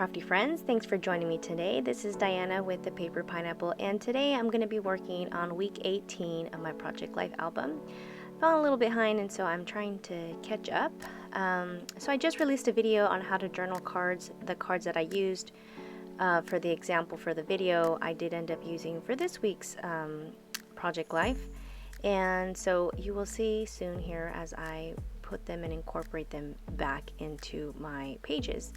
crafty friends, thanks for joining me today. This is Diana with the Paper Pineapple, and today I'm going to be working on week 18 of my Project Life album. Fell a little behind, and so I'm trying to catch up. So I just released a video on how to journal cards. The cards that I used for the example for the video, I did end up using for this week's Project Life, and so you will see soon here as I put them and incorporate them back into my pages.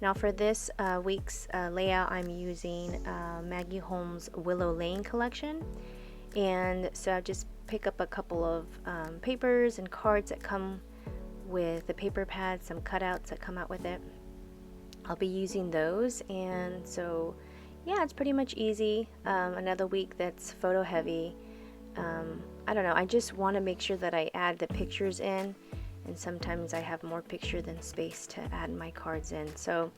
Now for this week's layout, I'm using Maggie Holmes' Willow Lane collection, and so I just pick up a couple of papers and cards that come with the paper pads, some cutouts that come out with it. I'll be using those, and so yeah, it's pretty much easy. Another week that's photo heavy. I don't know, I just want to make sure that I add the pictures in, and sometimes I have more picture than space to add my cards in, so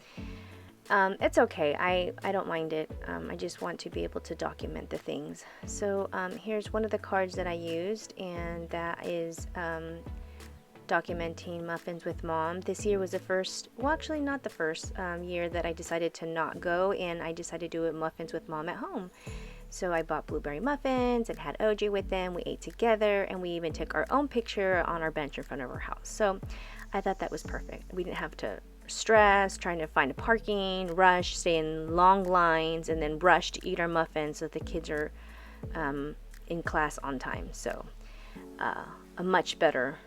it's okay. I don't mind it. I just want to be able to document the things. So here's one of the cards that I used, and that is documenting Muffins with Mom. This year was the first, well actually not the first year that I decided to not go, and I decided to do it Muffins with Mom at home. So I bought blueberry muffins and had OJ with them. We ate together, and we even took our own picture on our bench in front of our house. So I thought that was perfect. We didn't have to stress trying to find a parking, rush, stay in long lines, and then rush to eat our muffins so that the kids are in class on time. So a much better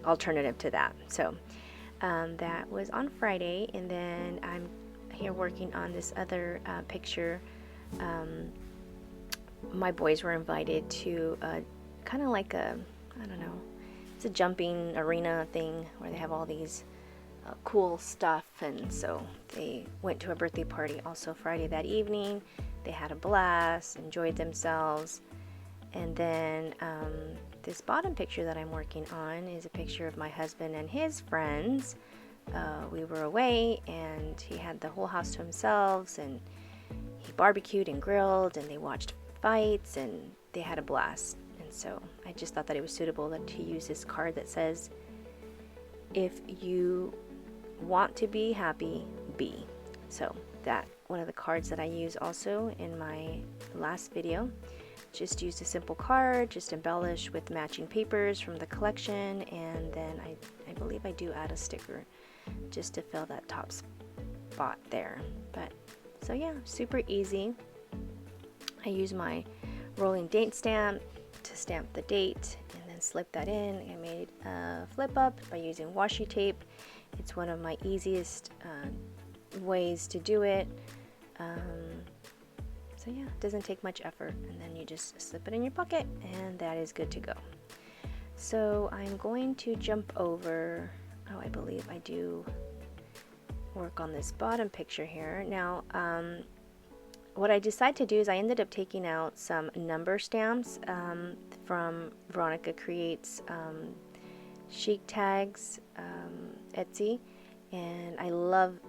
alternative to that. So that was on Friday, and then I'm here working on this other picture. My boys were invited to kind of like a, I don't know, it's a jumping arena thing where they have all these cool stuff, and so they went to a birthday party also Friday that evening. They had a blast, enjoyed themselves, and then this bottom picture that I'm working on is a picture of my husband and his friends. We were away, and he had the whole house to himself, and he barbecued and grilled, and they watched fights, and they had a blast. And so I just thought that it was suitable to use this card that says, if you want to be happy, be. So that one of the cards that I use also in my last video. Just used a simple card, just embellish with matching papers from the collection, and then I believe I do add a sticker just to fill that top spot there. But so yeah, super easy. I use my rolling date stamp to stamp the date and then slip that in. I made a flip up by using washi tape. It's one of my easiest ways to do it. So yeah, it doesn't take much effort, and then you just slip it in your pocket, and that is good to go. So I'm going to jump over, oh, I believe I do work on this bottom picture here. Now, what I decided to do is I ended up taking out some number stamps from Veronica Creates Chic tags, Etsy, and I love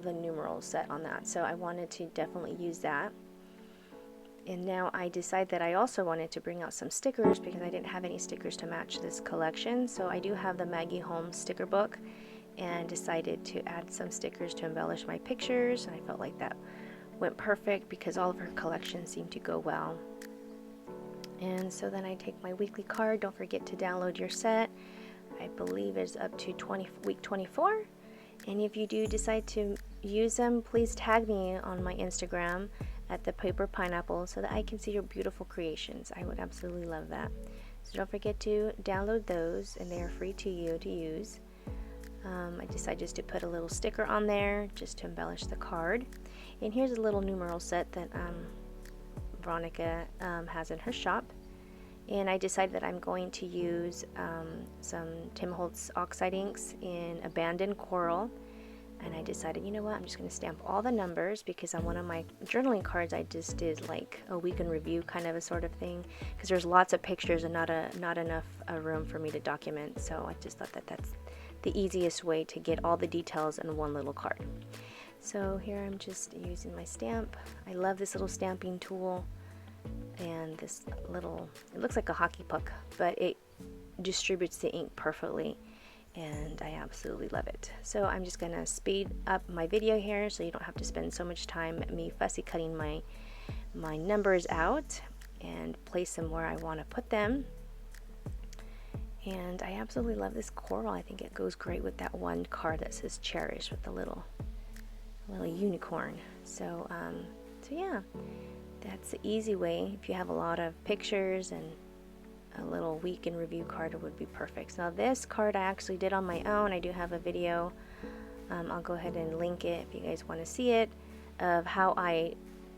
the numeral set on that, so I wanted to definitely use that. And now I decided that I also wanted to bring out some stickers because I didn't have any stickers to match this collection. So I do have the Maggie Holmes sticker book, and decided to add some stickers to embellish my pictures, and I felt like that went perfect because all of her collections seem to go well. And so then I take my weekly card. Don't forget to download your set. I believe it's up to week 24, and if you do decide to use them, please tag me on my Instagram at the Paper Pineapple so that I can see your beautiful creations. I would absolutely love that. So don't forget to download those, and they are free to you to use. I decided just to put a little sticker on there just to embellish the card. And here's a little numeral set that Veronica has in her shop. And I decided that I'm going to use some Tim Holtz Oxide inks in Abandoned Coral. And I decided, you know what, I'm just going to stamp all the numbers, because on one of my journaling cards I just did like a week in review kind of a sort of thing, because there's lots of pictures and not enough room for me to document. So I just thought that that's the easiest way to get all the details in one little card. So here I'm just using my stamp. I love this little stamping tool, and this little, it looks like a hockey puck, but it distributes the ink perfectly. and I absolutely love it. So I'm just gonna speed up my video here so you don't have to spend so much time me fussy cutting my numbers out, and place them where I want to put them. And I absolutely love this coral. I think it goes great with that one card that says cherish with the little unicorn. So yeah, that's the easy way. If you have a lot of pictures and a little week in review card, it would be perfect. Now this card I actually did on my own. I do have a video. I'll go ahead and link it if you guys want to see it, of how I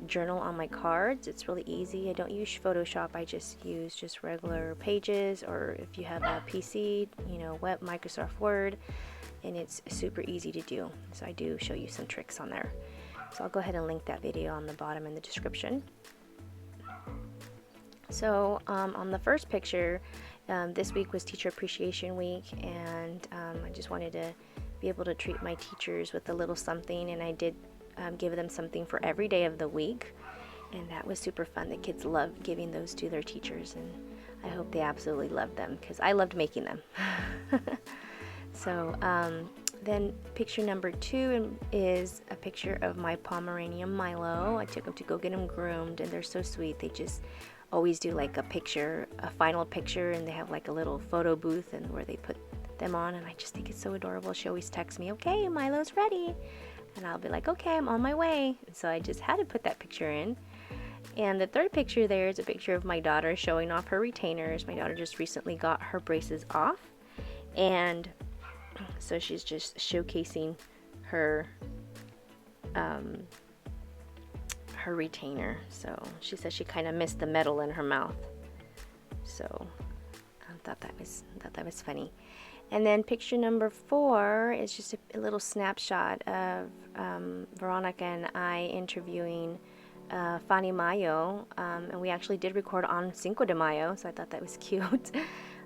journal on my cards. It's really easy. I don't use Photoshop. I just use regular Pages, or if you have a PC, web Microsoft Word, and it's super easy to do. So I do show you some tricks on there. So I'll go ahead and link that video on the bottom in the description. So on the first picture, this week was Teacher Appreciation Week, and I just wanted to be able to treat my teachers with a little something, and I did give them something for every day of the week, and that was super fun. The kids loved giving those to their teachers, and I hope they absolutely loved them, because I loved making them. So then picture number 2 is a picture of my Pomeranian Milo. I took them to go get them groomed, and they're so sweet. They just always do like a final picture, and they have like a little photo booth and where they put them on, and I just think it's so adorable. She always texts me, okay, Milo's ready. And I'll be like, okay, I'm on my way. And so I just had to put that picture in. And the third picture there is a picture of my daughter showing off her retainers. My daughter just recently got her braces off, and so she's just showcasing her her retainer. So she says she kind of missed the metal in her mouth. So I thought that was funny. And then picture number 4 is just a little snapshot of Veronica and I interviewing Fanny Mayo, and we actually did record on Cinco de Mayo, so I thought that was cute,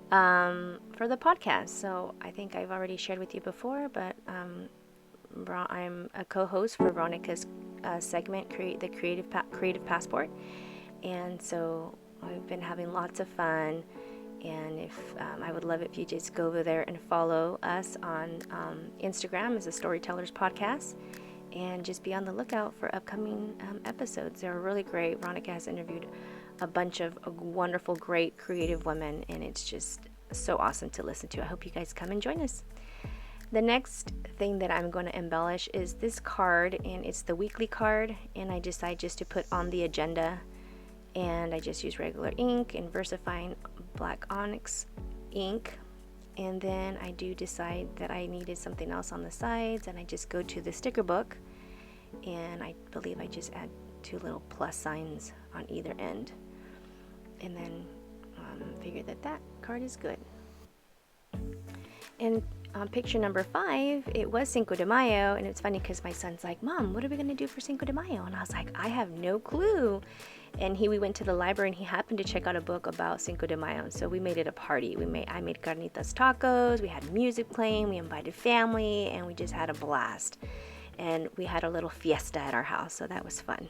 for the podcast. So I think I've already shared with you before, but I'm a co-host for Veronica's segment, the Creative Passport, and so I've been having lots of fun. And if I would love it if you just go over there and follow us on Instagram as a Storytellers Podcast, and just be on the lookout for upcoming episodes. They're really great. Veronica has interviewed a bunch of wonderful, great, creative women, and it's just so awesome to listen to. I hope you guys come and join us. The next thing that I'm going to embellish is this card, and it's the weekly card, and I decide just to put on the agenda, and I just use regular ink and Versafine black Onyx ink. And then I do decide that I needed something else on the sides, and I just go to the sticker book, and I believe I just add 2 little plus signs on either end, and then figure that card is good. And on picture number 5, it was Cinco de Mayo, and it's funny because my son's like, Mom, what are we going to do for Cinco de Mayo? And I was like, I have no clue. And we went to the library, and he happened to check out a book about Cinco de Mayo, so we made it a party. I made carnitas tacos, we had music playing, we invited family, and we just had a blast. And we had a little fiesta at our house, so that was fun.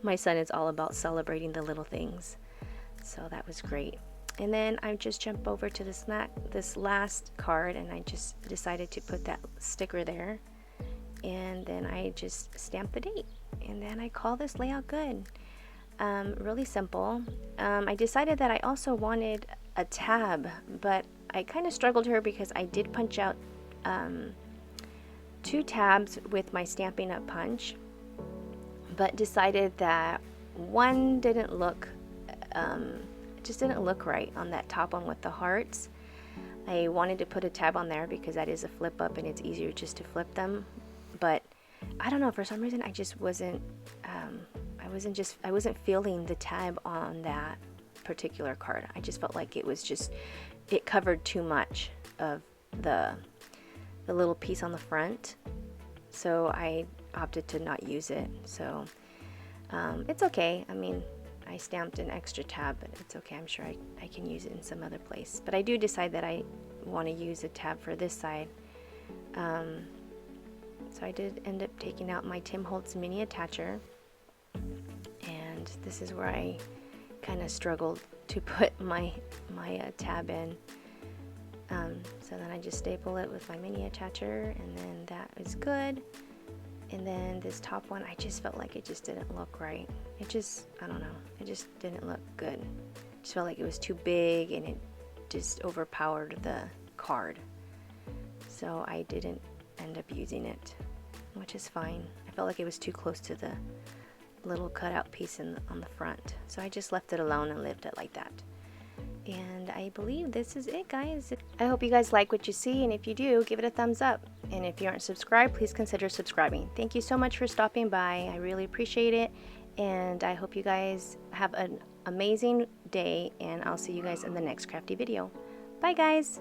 My son is all about celebrating the little things, so that was great. And then I just jump over to this last card, and I just decided to put that sticker there, and then I just stamp the date, and then I call this layout good. Really simple. I decided that I also wanted a tab, but I kind of struggled here because I did punch out 2 tabs with my Stampin'Up punch, but decided that one didn't look just didn't look right on that top one with the hearts. I wanted to put a tab on there because that is a flip up and it's easier just to flip them, but I don't know, for some reason I just wasn't I wasn't feeling the tab on that particular card. I just felt like it covered too much of the little piece on the front, so I opted to not use it. So it's okay. I mean, I stamped an extra tab, but it's okay. I'm sure I can use it in some other place. But I do decide that I want to use a tab for this side. So I did end up taking out my Tim Holtz mini attacher. And this is where I kind of struggled to put my tab in. So then I just staple it with my mini attacher, and then that is good. And then this top one, I just felt like it just didn't look right. It just, I don't know, it just didn't look good. I just felt like it was too big and it just overpowered the card. So I didn't end up using it, which is fine. I felt like it was too close to the little cutout piece on the front. So I just left it alone and left it like that. And I believe this is it, guys. I hope you guys like what you see, and if you do, give it a thumbs up. And if you aren't subscribed, please consider subscribing. Thank you so much for stopping by. I really appreciate it, and I hope you guys have an amazing day, and I'll see you guys in the next crafty video. Bye, guys.